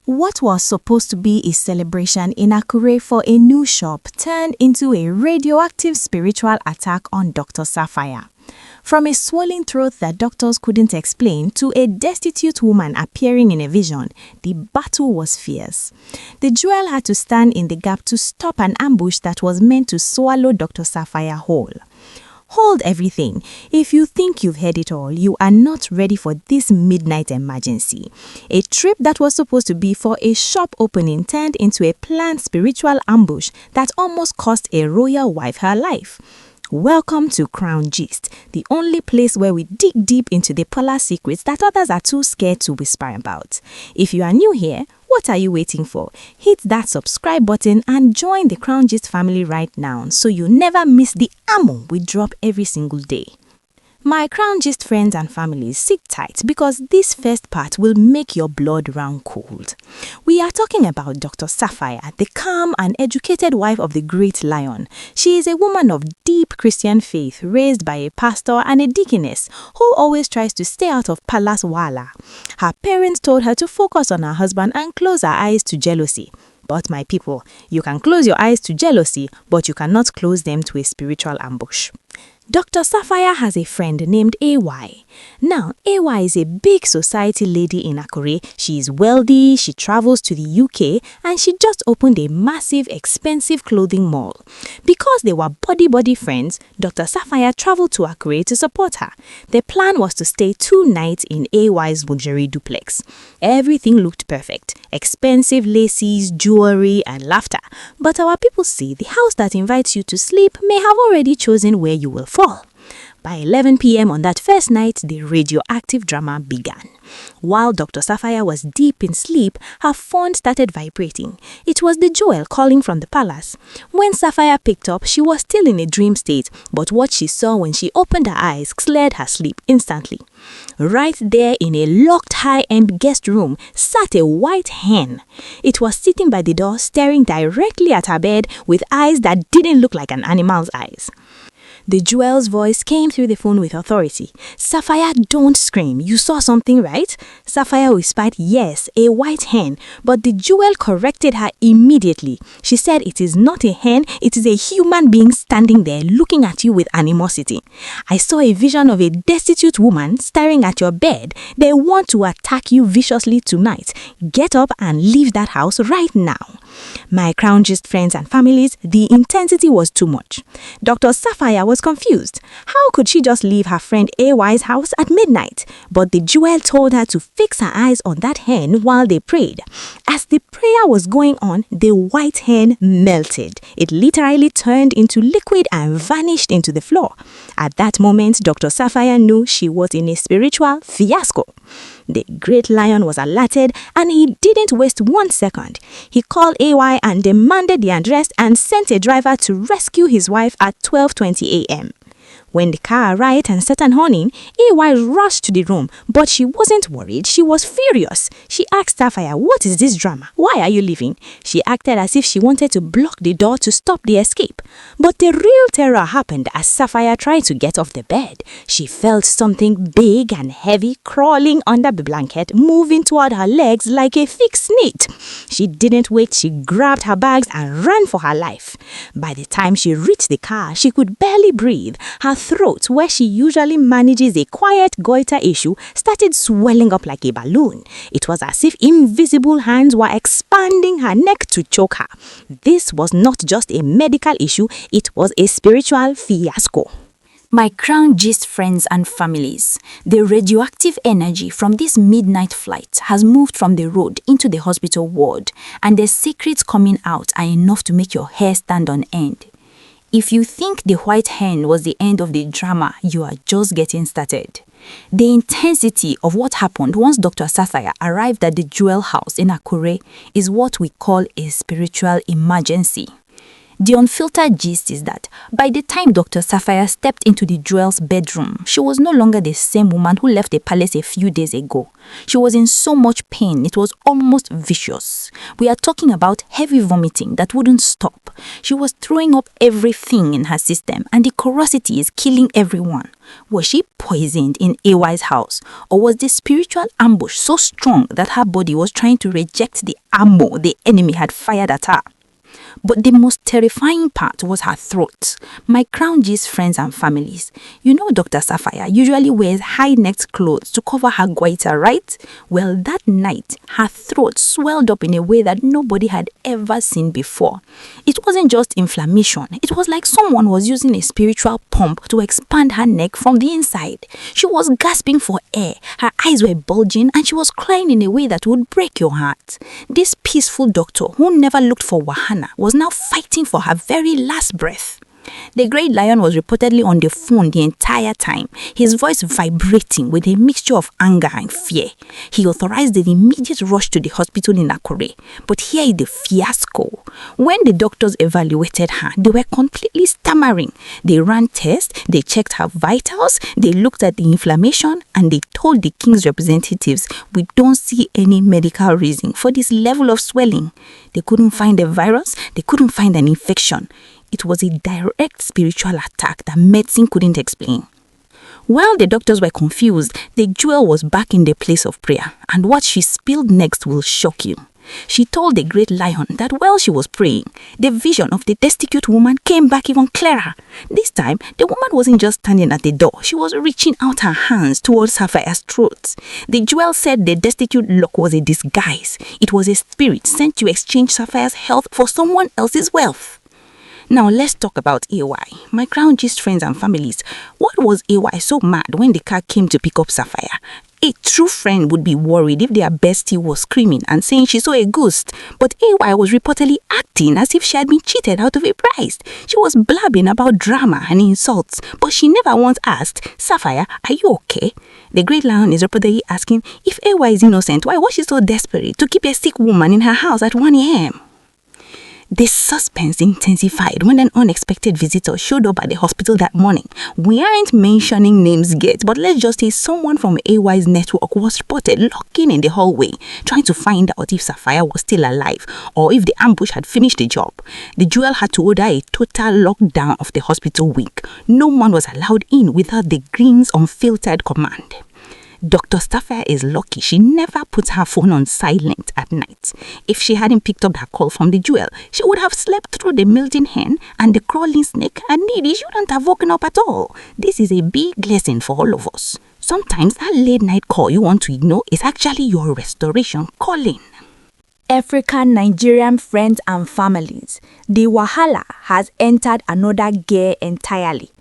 What was supposed to be a celebration in Akure for a new shop turned into a radioactive spiritual attack on Dr. Sapphire. From a swollen throat that doctors couldn't explain to a destitute woman appearing in a vision, the battle was fierce. The jewel had to stand in the gap to stop an ambush that was meant to swallow Dr. Sapphire whole. Hold everything. If you think you've heard it all, you are not ready for this midnight emergency. A trip that was supposed to be for a shop opening turned into a planned spiritual ambush that almost cost a royal wife her life. Welcome to Crown Gist, the only place where we dig deep into the palace secrets that others are too scared to whisper about. If you are new here, what are you waiting for? Hit that subscribe button and join the Crown Gist family right now so you never miss the ammo we drop every single day. My Crown Gist friends and families, sit tight because this first part will make your blood run cold. We are talking about Dr. Sapphire, the calm and educated wife of the great lion. She is a woman of deep Christian faith, raised by a pastor and a deaconess who always tries to stay out of palace wala. Her parents told her to focus on her husband and close her eyes to jealousy. But my people, you can close your eyes to jealousy, but you cannot close them to a spiritual ambush. Dr. Sapphire has a friend named AY. Now, AY is a big society lady in Akure. She is wealthy, she travels to the UK, and she just opened a massive, expensive clothing mall. Because they were buddy friends, Dr. Sapphire traveled to Akure to support her. The plan was to stay 2 nights in AY's luxury duplex. Everything looked perfect. Expensive laces, jewelry, and laughter. But our people say the house that invites you to sleep may have already chosen where you will fall. By 11 p.m. on that first night, the radioactive drama began. While Dr. Sapphire was deep in sleep, her phone started vibrating. It was the jewel calling from the palace. When Sapphire picked up, she was still in a dream state, but what she saw when she opened her eyes cleared her sleep instantly. Right there in a locked high-end guest room sat a white hen. It was sitting by the door, staring directly at her bed with eyes that didn't look like an animal's eyes. The jewel's voice came through the phone with authority. Sapphire, don't scream. You saw something, right? Sapphire whispered, yes, a white hen. But the jewel corrected her immediately. She said it is not a hen, it is a human being standing there looking at you with animosity. I saw a vision of a destitute woman staring at your bed. They want to attack you viciously tonight. Get up and leave that house right now. My Crown Gist friends and families, the intensity was too much. Dr. Sapphire was confused. How could she just leave her friend AY's house at midnight? But the jewel told her to fix her eyes on that hen while they prayed. As the prayer was going on, the white hen melted. It literally turned into liquid and vanished into the floor. At that moment, Dr. Sapphire knew she was in a spiritual fiasco. The great lion was alerted and he didn't waste 1 second. He called AY and demanded the address and sent a driver to rescue his wife at 12:20 a.m. When the car arrived and started honeying, AY rushed to the room, but she wasn't worried, she was furious. She asked Sapphire, what is this drama? Why are you leaving? She acted as if she wanted to block the door to stop the escape. But the real terror happened as Sapphire tried to get off the bed. She felt something big and heavy crawling under the blanket, moving toward her legs like a fixed snake. She didn't wait, she grabbed her bags and ran for her life. By the time she reached the car, she could barely breathe. Her throat, where she usually manages a quiet goiter issue, started swelling up like a balloon. It was as if invisible hands were expanding her neck to choke her. This was not just a medical issue, it was a spiritual fiasco. My Crown Gist friends and families, the radioactive energy from this midnight flight has moved from the road into the hospital ward, and the secrets coming out are enough to make your hair stand on end. If you think the white hen was the end of the drama, you are just getting started. The intensity of what happened once Dr. Sapphire arrived at the jewel house in Akure is what we call a spiritual emergency. The unfiltered gist is that by the time Dr. Sapphire stepped into the jewel's bedroom, she was no longer the same woman who left the palace a few days ago. She was in so much pain, it was almost vicious. We are talking about heavy vomiting that wouldn't stop. She was throwing up everything in her system, and the curiosity is killing everyone. Was she poisoned in AY's house, or was the spiritual ambush so strong that her body was trying to reject the ammo the enemy had fired at her? But the most terrifying part was her throat. My crown G's friends and families. You know Dr. Sapphire usually wears high-necked clothes to cover her goiter, right? Well, that night, her throat swelled up in a way that nobody had ever seen before. It wasn't just inflammation. It was like someone was using a spiritual pump to expand her neck from the inside. She was gasping for air. Her eyes were bulging, and she was crying in a way that would break your heart. This peaceful doctor, who never looked for wahana, was now fighting for her very last breath. The great lion was reportedly on the phone the entire time, his voice vibrating with a mixture of anger and fear. He authorized the immediate rush to the hospital in Akure. But here is the fiasco. When the doctors evaluated her, they were completely stammering. They ran tests, they checked her vitals, they looked at the inflammation, and they told the king's representatives, "We don't see any medical reason for this level of swelling." They couldn't find a virus, they couldn't find an infection. It was a direct spiritual attack that medicine couldn't explain. While the doctors were confused, the jewel was back in the place of prayer, and what she spilled next will shock you. She told the great lion that while she was praying, the vision of the destitute woman came back even clearer. This time, the woman wasn't just standing at the door, she was reaching out her hands towards Sapphire's throat. The jewel said the destitute lock was a disguise. It was a spirit sent to exchange Sapphire's health for someone else's wealth. Now let's talk about AY. My crown gist friends and families. What was AY so mad when the car came to pick up Sapphire? A true friend would be worried if their bestie was screaming and saying she saw a ghost. But AY was reportedly acting as if she had been cheated out of a prize. She was blabbing about drama and insults, but she never once asked, "Sapphire, are you okay?" The great lion is reportedly asking, if AY is innocent, why was she so desperate to keep a sick woman in her house at 1 a.m.? The suspense intensified when an unexpected visitor showed up at the hospital that morning. We aren't mentioning names yet, but let's just say someone from AY's network was spotted lurking in the hallway, trying to find out if Sapphire was still alive or if the ambush had finished the job. The jewel had to order a total lockdown of the hospital wing. No one was allowed in without the Green's unfiltered command. Dr. Sapphire's is lucky she never put her phone on silent at night. If she hadn't picked up that call from the jewel, she would have slept through the melting hen and the crawling snake, and maybe she wouldn't have woken up at all. This is a big lesson for all of us. Sometimes that late night call you want to ignore is actually your restoration calling. African Nigerian friends and families, the wahala has entered another gear entirely.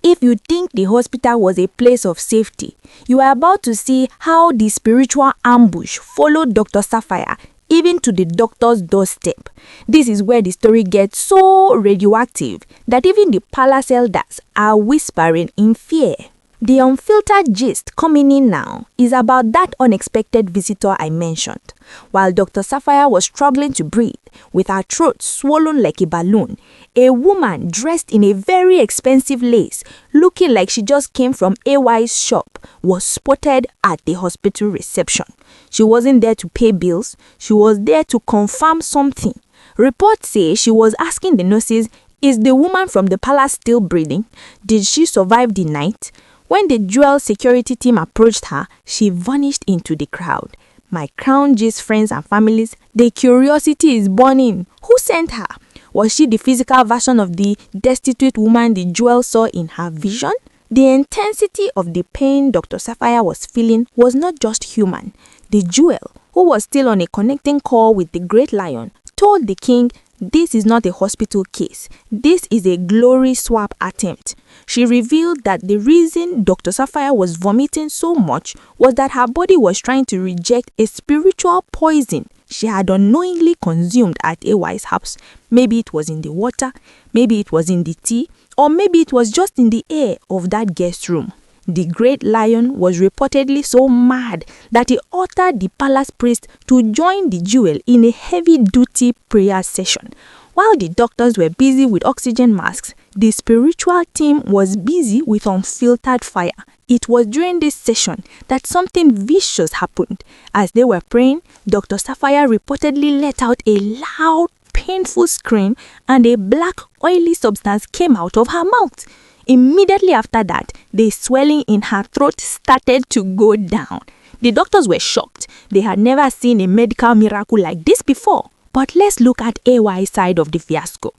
If you think the hospital was a place of safety, you are about to see how the spiritual ambush followed Dr. Sapphire even to the doctor's doorstep. This is where the story gets so radioactive that even the palace elders are whispering in fear. The unfiltered gist coming in now is about that unexpected visitor I mentioned. While Dr. Sapphire was struggling to breathe, with her throat swollen like a balloon, a woman dressed in a very expensive lace, looking like she just came from AY's shop, was spotted at the hospital reception. She wasn't there to pay bills, she was there to confirm something. Reports say she was asking the nurses, "Is the woman from the palace still breathing? Did she survive the night?" When the jewel security team approached her, she vanished into the crowd. My crown G's friends and families, the curiosity is burning. Who sent her? Was she the physical version of the destitute woman the jewel saw in her vision? The intensity of the pain Dr. Sapphire was feeling was not just human. The jewel, who was still on a connecting call with the great lion, told the king, "This is not a hospital case. This is a glory swap attempt." She revealed that the reason Dr. Sapphire was vomiting so much was that her body was trying to reject a spiritual poison she had unknowingly consumed at AY's house. Maybe it was in the water, maybe it was in the tea, or maybe it was just in the air of that guest room. The great lion was reportedly so mad that he ordered the palace priest to join the jewel in a heavy-duty prayer session. While the doctors were busy with oxygen masks, the spiritual team was busy with unfiltered fire. It was during this session that something vicious happened. As they were praying, Dr. Sapphire reportedly let out a loud, painful scream, and a black, oily substance came out of her mouth. Immediately after that, the swelling in her throat started to go down. The doctors were shocked. They had never seen a medical miracle like this before. But let's look at AY's side of the fiasco.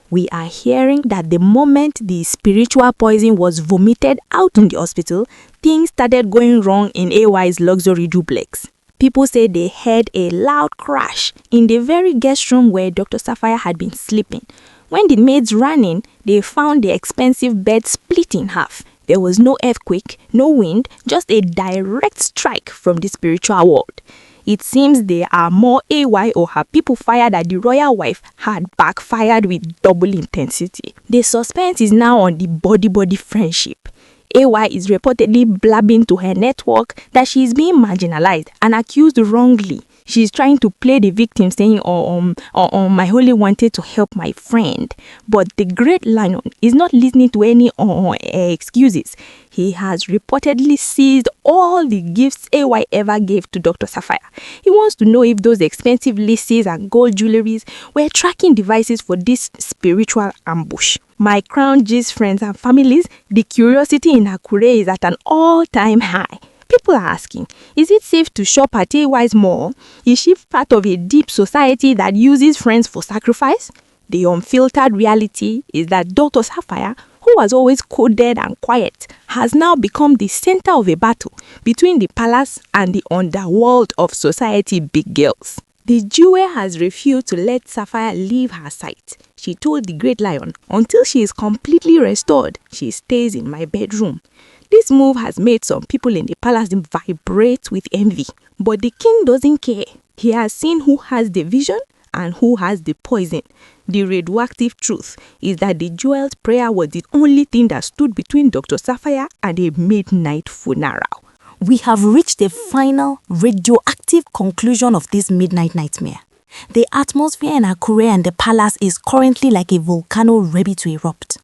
We are hearing that the moment the spiritual poison was vomited out in the hospital, things started going wrong in AY's luxury duplex. People say they heard a loud crash in the very guest room where Dr. Sapphire had been sleeping. When the maids ran in, they found the expensive bed split in half. There was no earthquake, no wind, just a direct strike from the spiritual world. It seems there are more AY or her people fired at the royal wife had backfired with double intensity. The suspense is now on the body-body friendship. AY is reportedly blabbing to her network that she is being marginalized and accused wrongly. She is trying to play the victim, saying, my holy wanted to help my friend. But the great lion is not listening to any excuses. He has reportedly seized all the gifts AY ever gave to Dr. Sapphire. He wants to know if those expensive laces and gold jewelries were tracking devices for this spiritual ambush. My crown G's friends and families, the curiosity in Akure is at an all-time high. People are asking, is it safe to shop at AY's mall? Is she part of a deep society that uses friends for sacrifice? The unfiltered reality is that Dr. Sapphire, who was always coded and quiet, has now become the center of a battle between the palace and the underworld of society big girls. The jewel has refused to let Sapphire leave her sight. She told the great lion, until she is completely restored, she stays in my bedroom. This move has made some people in the palace vibrate with envy. But the king doesn't care. He has seen who has the vision and who has the poison. The radioactive truth is that the jewel's prayer was the only thing that stood between Dr. Sapphire and a midnight funeral. We have reached the final radioactive conclusion of this midnight nightmare. The atmosphere in Akure and the palace is currently like a volcano ready to erupt.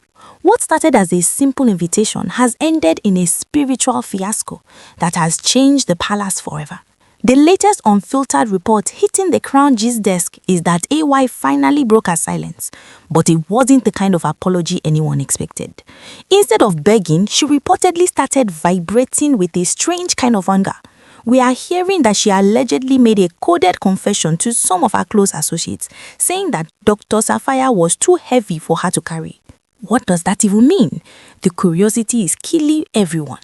What started as a simple invitation has ended in a spiritual fiasco that has changed the palace forever. The latest unfiltered report hitting the Crown G's desk is that AY finally broke her silence, but it wasn't the kind of apology anyone expected. Instead of begging, she reportedly started vibrating with a strange kind of anger. We are hearing that she allegedly made a coded confession to some of her close associates, saying that Dr. Sapphire was too heavy for her to carry. What does that even mean? The curiosity is killing everyone.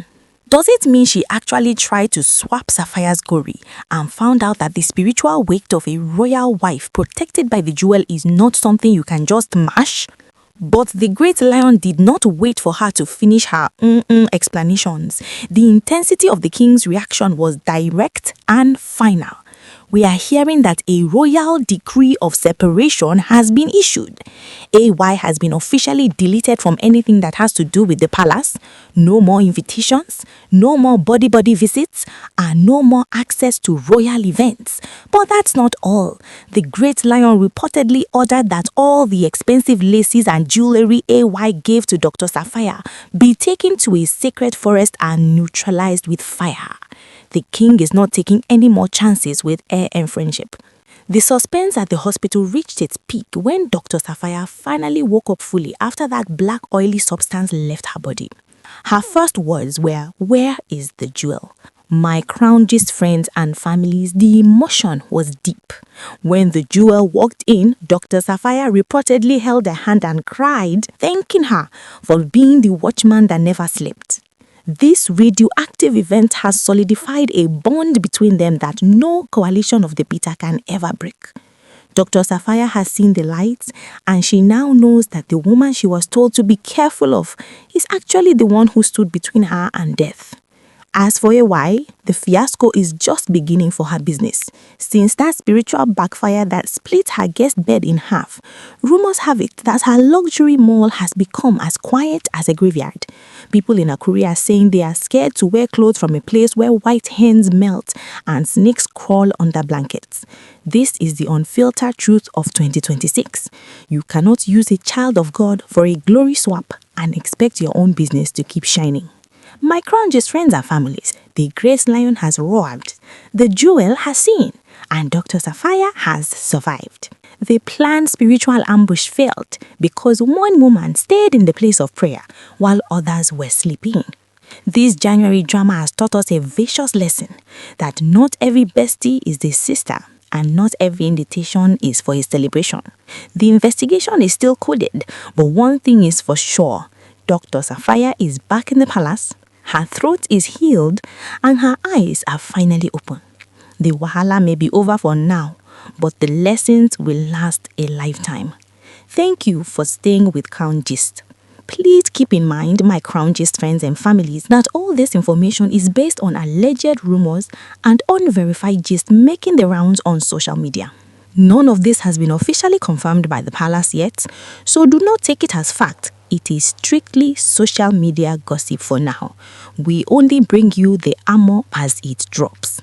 Does it mean she actually tried to swap Sapphire's glory and found out that the spiritual weight of a royal wife protected by the jewel is not something you can just mash? But the great lion did not wait for her to finish her explanations. The intensity of the king's reaction was direct and final. We are hearing that a royal decree of separation has been issued. AY has been officially deleted from anything that has to do with the palace. No more invitations, no more body visits, and no more access to royal events. But that's not all. The great lion reportedly ordered that all the expensive laces and jewelry AY gave to Dr. Sapphire be taken to a sacred forest and neutralized with fire. The king is not taking any more chances with air and friendship. The suspense at the hospital reached its peak when Dr. Sapphire finally woke up fully after that black oily substance left her body. Her first words were, "Where is the jewel?" My crown G's friends and families, the emotion was deep. When the jewel walked in, Dr. Sapphire reportedly held her hand and cried, thanking her for being the watchman that never slept. This radioactive event has solidified a bond between them that no coalition of the bitter can ever break. Dr. Sapphire has seen the lights, and she now knows that the woman she was told to be careful of is actually the one who stood between her and death. As for AY, the fiasco is just beginning for her business. Since that spiritual backfire that split her guest bed in half, rumors have it that her luxury mall has become as quiet as a graveyard. People in Akure are saying they are scared to wear clothes from a place where white hens melt and snakes crawl under blankets. This is the unfiltered truth of 2026. You cannot use a child of God for a glory swap and expect your own business to keep shining. My crown gist friends and families, the Grace Lion has roared, the Jewel has seen, and Dr. Sapphire'S has survived. The planned spiritual ambush failed because one woman stayed in the place of prayer while others were sleeping. This January drama has taught us a vicious lesson that not every bestie is a sister and not every invitation is for a celebration. The investigation is still coded, but one thing is for sure, Dr. Sapphire'S is back in the palace, her throat is healed, and her eyes are finally open. The wahala may be over for now, but the lessons will last a lifetime. Thank you for staying with Crown Gist. Please keep in mind, my Crown Gist friends and families, that all this information is based on alleged rumors and unverified gist making the rounds on social media. None of this has been officially confirmed by the palace yet, so do not take it as fact. It is strictly social media gossip for now. We only bring you the armor as it drops.